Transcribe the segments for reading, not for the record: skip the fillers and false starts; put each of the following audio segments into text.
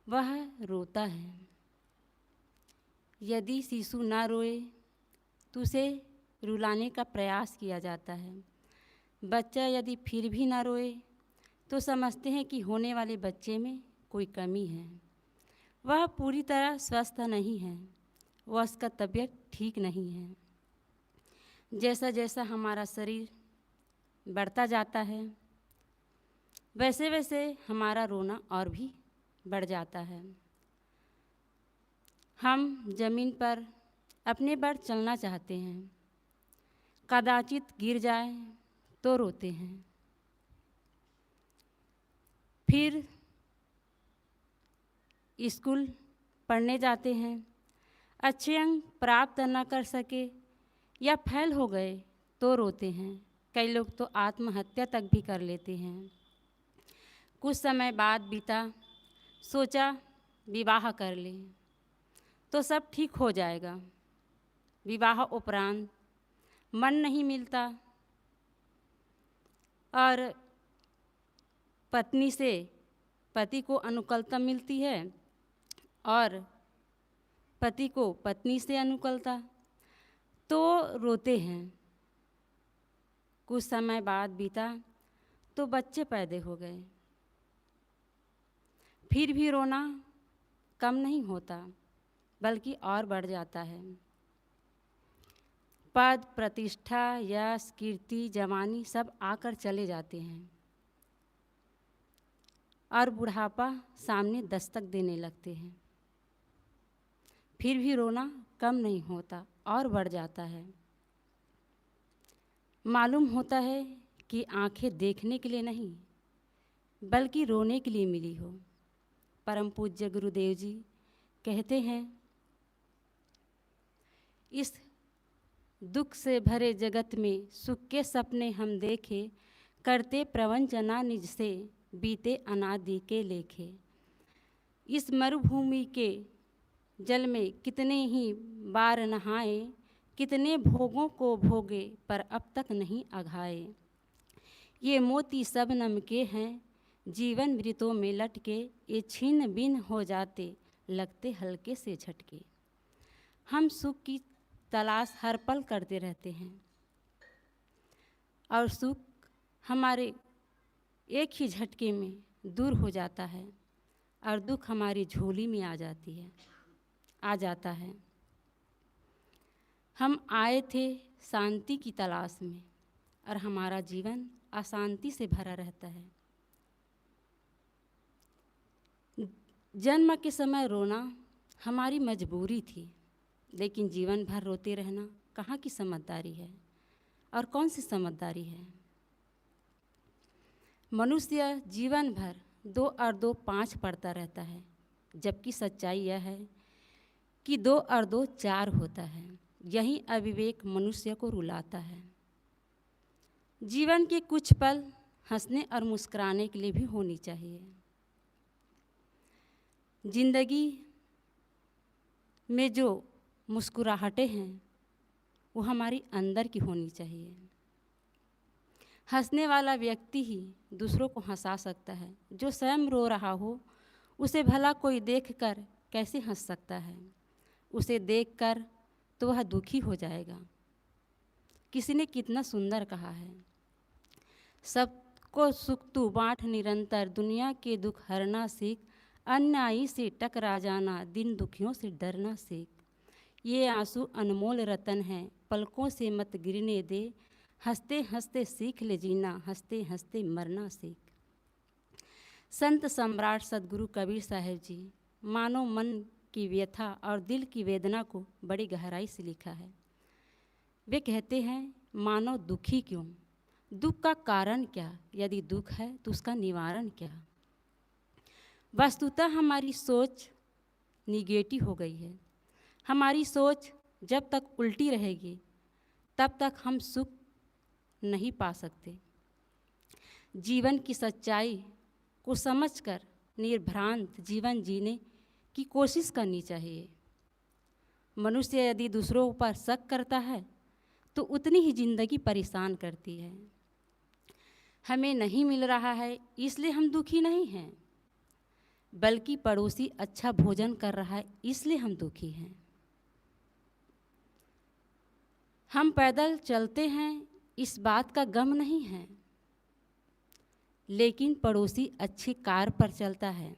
वह रोता है। यदि शिशु न रोए तो उसे रुलाने का प्रयास किया जाता है। बच्चा यदि फिर भी न रोए तो समझते हैं कि होने वाले बच्चे में कोई कमी है। वह पूरी तरह स्वस्थ नहीं है, वह उसका तबीयत ठीक नहीं है। जैसा जैसा हमारा शरीर बढ़ता जाता है वैसे वैसे हमारा रोना और भी बढ़ जाता है। हम ज़मीन पर अपने पर चलना चाहते हैं, कदाचित गिर जाए तो रोते हैं। फिर स्कूल पढ़ने जाते हैं, अच्छे अंक प्राप्त न कर सके या फेल हो गए तो रोते हैं। कई लोग तो आत्महत्या तक भी कर लेते हैं। कुछ समय बाद बीता, सोचा विवाह कर लें तो सब ठीक हो जाएगा। विवाह उपरांत मन नहीं मिलता और पत्नी से पति को अनुकूलता मिलती है और पति को पत्नी से अनुकूलता, तो रोते हैं। कुछ समय बाद बीता तो बच्चे पैदा हो गए, फिर भी रोना कम नहीं होता बल्कि और बढ़ जाता है। पद, प्रतिष्ठा, यश, कीर्ति, जवानी सब आकर चले जाते हैं और बुढ़ापा सामने दस्तक देने लगते हैं। फिर भी रोना कम नहीं होता और बढ़ जाता है। मालूम होता है कि आंखें देखने के लिए नहीं बल्कि रोने के लिए मिली हो। परम पूज्य गुरुदेव जी कहते हैं, इस दुख से भरे जगत में सुख के सपने हम देखे, करते प्रवंचना निज से बीते अनादि के लेखे। इस मरुभूमि के जल में कितने ही बार नहाए, कितने भोगों को भोगे पर अब तक नहीं अघाए। ये मोती सब नम के हैं जीवन मृतों में लटके, ये छीन बिन हो जाते लगते हल्के से झटके। हम सुख की तलाश हर पल करते रहते हैं और सुख हमारे एक ही झटके में दूर हो जाता है और दुख हमारी झोली में आ जाता है। हम आए थे शांति की तलाश में और हमारा जीवन अशांति से भरा रहता है। जन्म के समय रोना हमारी मजबूरी थी, लेकिन जीवन भर रोते रहना कहाँ की समझदारी है और कौन सी समझदारी है। मनुष्य जीवन भर 2 और 2 5 पढ़ता रहता है, जबकि सच्चाई यह है कि 2 और 2 4 होता है। यही अविवेक मनुष्य को रुलाता है। जीवन के कुछ पल हंसने और मुस्कुराने के लिए भी होनी चाहिए। जिंदगी में जो मुस्कुराहटें हैं वो हमारी अंदर की होनी चाहिए। हंसने वाला व्यक्ति ही दूसरों को हंसा सकता है। जो स्वयं रो रहा हो उसे भला कोई देखकर कैसे हंस सकता है। उसे देखकर तो वह दुखी हो जाएगा। किसी ने कितना सुंदर कहा है, सबको सुख तू बाँट निरंतर, दुनिया के दुख हरना सीख, अन्यायी से टकरा जाना, दिन दुखियों से डरना सीख। ये आंसू अनमोल रतन हैं, पलकों से मत गिरने दे, हंसते हंसते सीख ले जीना, हंसते हंसते मरना सीख। संत सम्राट सदगुरु कबीर साहब जी मानो मन की व्यथा और दिल की वेदना को बड़ी गहराई से लिखा है। वे कहते हैं, मानो दुखी क्यों, दुख का कारण क्या, यदि दुख है तो उसका निवारण क्या। वस्तुतः हमारी सोच निगेटिव हो गई है। हमारी सोच जब तक उल्टी रहेगी तब तक हम सुख नहीं पा सकते। जीवन की सच्चाई को समझकर निर्भ्रांत जीवन जीने की कोशिश करनी चाहिए। मनुष्य यदि दूसरों पर शक करता है तो उतनी ही जिंदगी परेशान करती है। हमें नहीं मिल रहा है इसलिए हम दुखी नहीं हैं। बल्कि पड़ोसी अच्छा भोजन कर रहा है इसलिए हम दुखी हैं। हम पैदल चलते हैं इस बात का गम नहीं है, लेकिन पड़ोसी अच्छी कार पर चलता है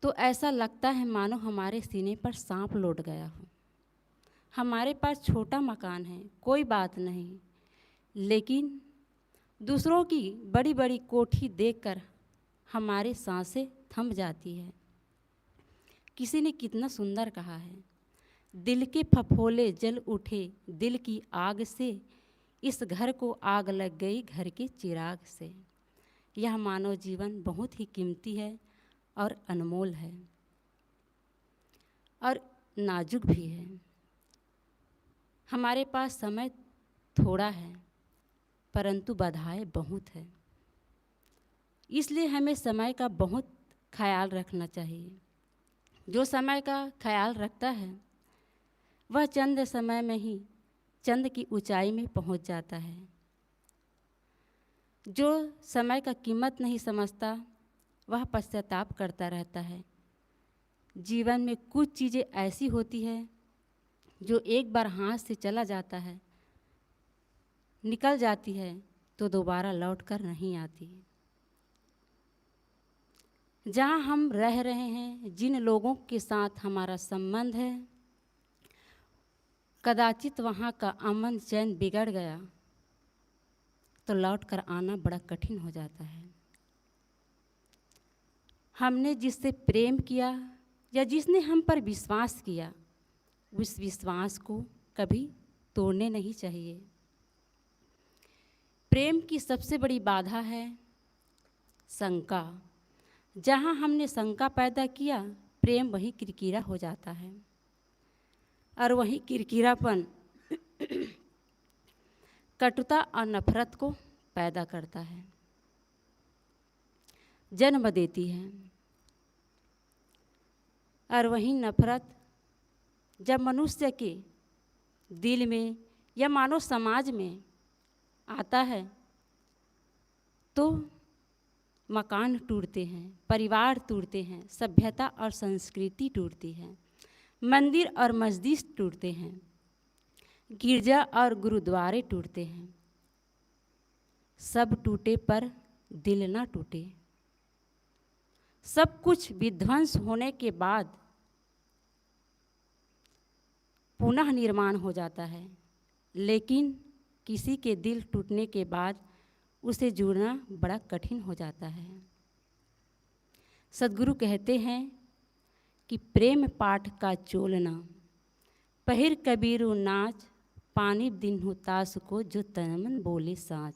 तो ऐसा लगता है मानो हमारे सीने पर सांप लौट गया हो। हमारे पास छोटा मकान है, कोई बात नहीं, लेकिन दूसरों की बड़ी बड़ी कोठी देखकर हमारी सांसें थम जाती है। किसी ने कितना सुंदर कहा है, दिल के फफोले जल उठे दिल की आग से, इस घर को आग लग गई घर के चिराग से। यह मानव जीवन बहुत ही कीमती है और अनमोल है और नाजुक भी है। हमारे पास समय थोड़ा है परंतु बाधाएं बहुत है, इसलिए हमें समय का बहुत ख्याल रखना चाहिए। जो समय का ख्याल रखता है वह चंद समय में ही चंद की ऊंचाई में पहुंच जाता है। जो समय का कीमत नहीं समझता वह पश्चाताप करता रहता है। जीवन में कुछ चीज़ें ऐसी होती है जो एक बार हाथ से चला जाता है, निकल जाती है तो दोबारा लौट कर नहीं आती। जहाँ हम रह रहे हैं, जिन लोगों के साथ हमारा संबंध है, कदाचित वहाँ का अमन चैन बिगड़ गया तो लौट कर आना बड़ा कठिन हो जाता है। हमने जिससे प्रेम किया या जिसने हम पर विश्वास किया, उस विश्वास को कभी तोड़ने नहीं चाहिए। प्रेम की सबसे बड़ी बाधा है शंका। जहाँ हमने शंका पैदा किया, प्रेम वहीं किरकिरा हो जाता है और वहीं किरकिरापन कटुता और नफरत को पैदा करता है, जन्म देती है। और वहीं नफरत जब मनुष्य के दिल में या मानव समाज में आता है तो मकान टूटते हैं, परिवार टूटते हैं, सभ्यता और संस्कृति टूटती है, मंदिर और मस्जिद टूटते हैं, गिरजा और गुरुद्वारे टूटते हैं। सब टूटे पर दिल ना टूटे। सब कुछ विध्वंस होने के बाद पुनः निर्माण हो जाता है, लेकिन किसी के दिल टूटने के बाद उसे जुड़ना बड़ा कठिन हो जाता है। सद्गुरु कहते हैं कि प्रेम पाठ का चोलना, पहिर कबीरू नाच, पानी दिन हो तास को जो तन मन बोले साँच।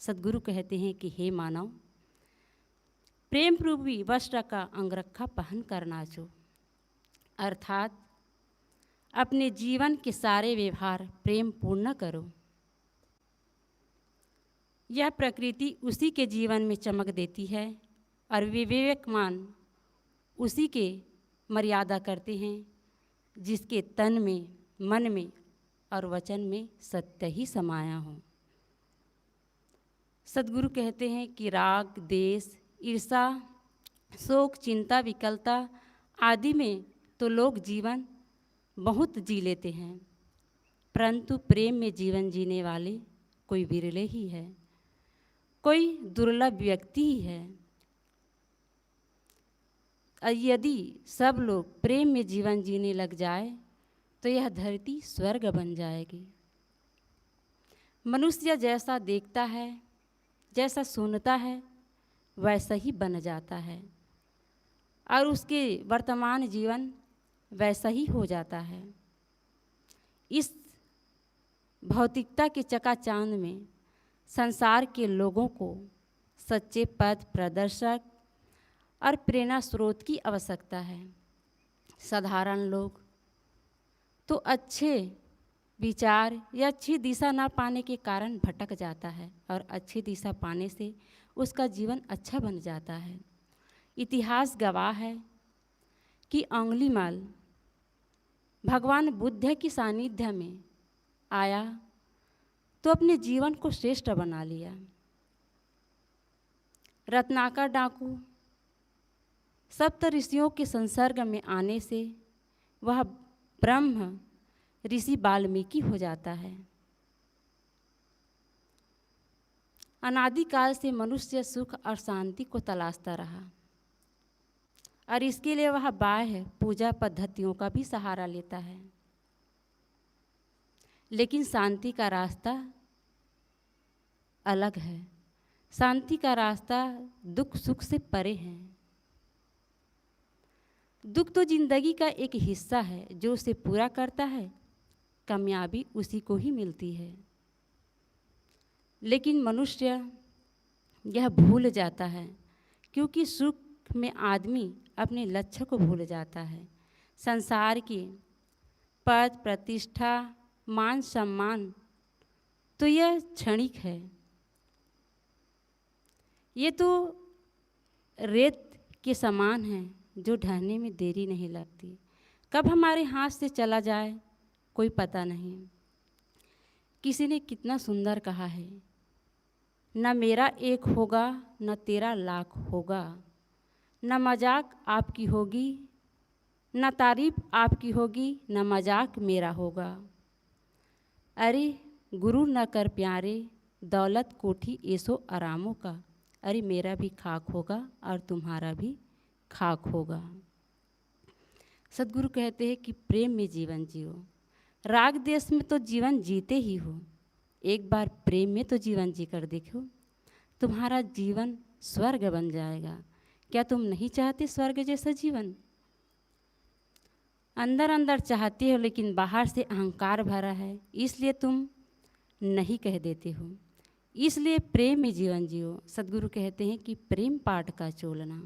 सद्गुरु कहते हैं कि हे मानव, प्रेम रूपी वस्त्र का अंगरखा पहन कर नाचो, अर्थात अपने जीवन के सारे व्यवहार प्रेम पूर्ण करो। यह प्रकृति उसी के जीवन में चमक देती है और विवेकमान उसी के मर्यादा करते हैं जिसके तन में, मन में और वचन में सत्य ही समाया हो। सद्गुरु कहते हैं कि राग, द्वेष, ईर्षा, शोक, चिंता, विकलता आदि में तो लोग जीवन बहुत जी लेते हैं, परंतु प्रेम में जीवन जीने वाले कोई विरले ही है, कोई दुर्लभ व्यक्ति ही है। यदि सब लोग प्रेम में जीवन जीने लग जाए तो यह धरती स्वर्ग बन जाएगी। मनुष्य जैसा देखता है, जैसा सुनता है, वैसा ही बन जाता है और उसके वर्तमान जीवन वैसा ही हो जाता है। इस भौतिकता के चकाचौंध में संसार के लोगों को सच्चे पथ प्रदर्शक और प्रेरणा स्रोत की आवश्यकता है। साधारण लोग तो अच्छे विचार या अच्छी दिशा ना पाने के कारण भटक जाता है और अच्छी दिशा पाने से उसका जीवन अच्छा बन जाता है। इतिहास गवाह है कि अंगुलीमाल भगवान बुद्ध की सानिध्य में आया तो अपने जीवन को श्रेष्ठ बना लिया। रत्नाकर डाकू सप्त ऋषियों के संसर्ग में आने से वह ब्रह्म ऋषि वाल्मीकि हो जाता है। अनादिकाल से मनुष्य सुख और शांति को तलाशता रहा और इसके लिए वह बाह्य पूजा पद्धतियों का भी सहारा लेता है, लेकिन शांति का रास्ता अलग है। शांति का रास्ता दुख सुख से परे है। दुख तो जिंदगी का एक हिस्सा है, जो उसे पूरा करता है कामयाबी उसी को ही मिलती है। लेकिन मनुष्य यह भूल जाता है, क्योंकि सुख में आदमी अपने लक्ष्य को भूल जाता है। संसार की पद प्रतिष्ठा मान सम्मान तो यह क्षणिक है। ये तो रेत के समान है जो ढहने में देरी नहीं लगती। कब हमारे हाथ से चला जाए कोई पता नहीं। किसी ने कितना सुंदर कहा है, न मेरा एक होगा न तेरा लाख होगा, न मजाक आपकी होगी न तारीफ आपकी होगी, न मजाक मेरा होगा। अरे गुरु न कर प्यारे, दौलत कोठी ऐसो आरामों का, अरे मेरा भी खाक होगा और तुम्हारा भी खाक होगा। सदगुरु कहते हैं कि प्रेम में जीवन जियो। राग देश में तो जीवन जीते ही हो, एक बार प्रेम में तो जीवन जी कर देखो, तुम्हारा जीवन स्वर्ग बन जाएगा। क्या तुम नहीं चाहते स्वर्ग जैसा जीवन? अंदर अंदर चाहते हो लेकिन बाहर से अहंकार भरा है, इसलिए तुम नहीं कह देते हो। इसलिए प्रेम में जीवन जियो। सदगुरु कहते हैं कि प्रेम पाठ का चोलना,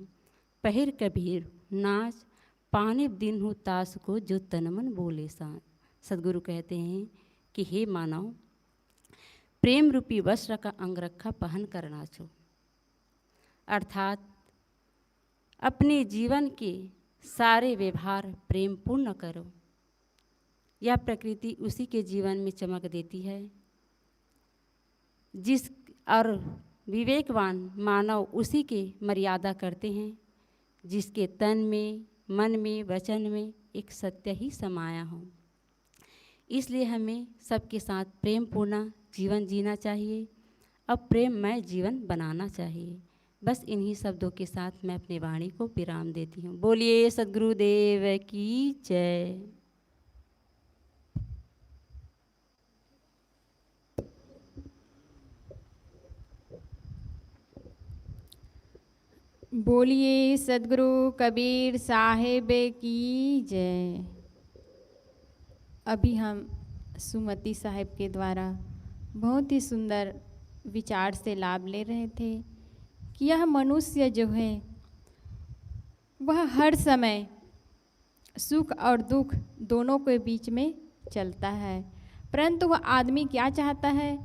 पहिर कबीर नाच, पाने दिन हो तास को जो तन मन बोले सांस। सदगुरु कहते हैं कि हे मानव, प्रेम रूपी वस्त्र का अंगरखा पहन कर नाचो, अर्थात अपने जीवन के सारे व्यवहार प्रेम पूर्ण करो। यह प्रकृति उसी के जीवन में चमक देती है जिस और विवेकवान मानव उसी के मर्यादा करते हैं जिसके तन में मन में वचन में एक सत्य ही समाया हो। इसलिए हमें सबके साथ प्रेम पूर्ण जीवन जीना चाहिए, अब प्रेममय जीवन बनाना चाहिए। बस इन्हीं शब्दों के साथ मैं अपनी वाणी को विराम देती हूँ। बोलिए सद्गुरुदेव की जय। बोलिए सद्गुरु कबीर साहेब की जय। अभी हम सुमति साहेब के द्वारा बहुत ही सुंदर विचार से लाभ ले रहे थे कि यह मनुष्य जो है वह हर समय सुख और दुख दोनों के बीच में चलता है, परंतु वह आदमी क्या चाहता है,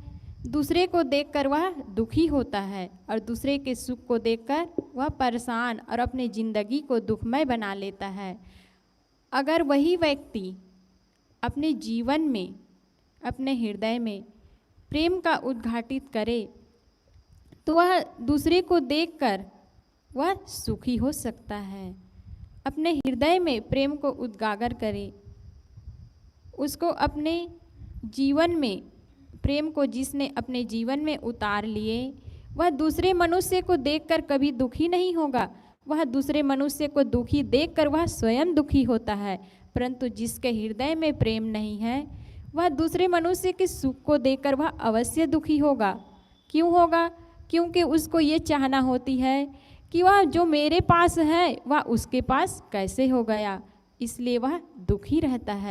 दूसरे को देखकर वह दुखी होता है और दूसरे के सुख को देखकर वह परेशान और अपने ज़िंदगी को दुखमय बना लेता है। अगर वही व्यक्ति अपने जीवन में अपने हृदय में प्रेम का उद्घाटित करे तो वह दूसरे को देखकर वह सुखी हो सकता है। अपने हृदय में प्रेम को उजागर करे, उसको अपने जीवन में प्रेम को जिसने अपने जीवन में उतार लिए वह दूसरे मनुष्य को देखकर कभी दुखी नहीं होगा। वह दूसरे मनुष्य को दुखी देखकर वह स्वयं दुखी होता है, परंतु जिसके हृदय में प्रेम नहीं है वह दूसरे मनुष्य के सुख को देखकर वह अवश्य दुखी होगा। क्यों होगा? क्योंकि उसको ये चाहना होती है कि वह जो मेरे पास है वह उसके पास कैसे हो गया, इसलिए वह दुखी रहता है।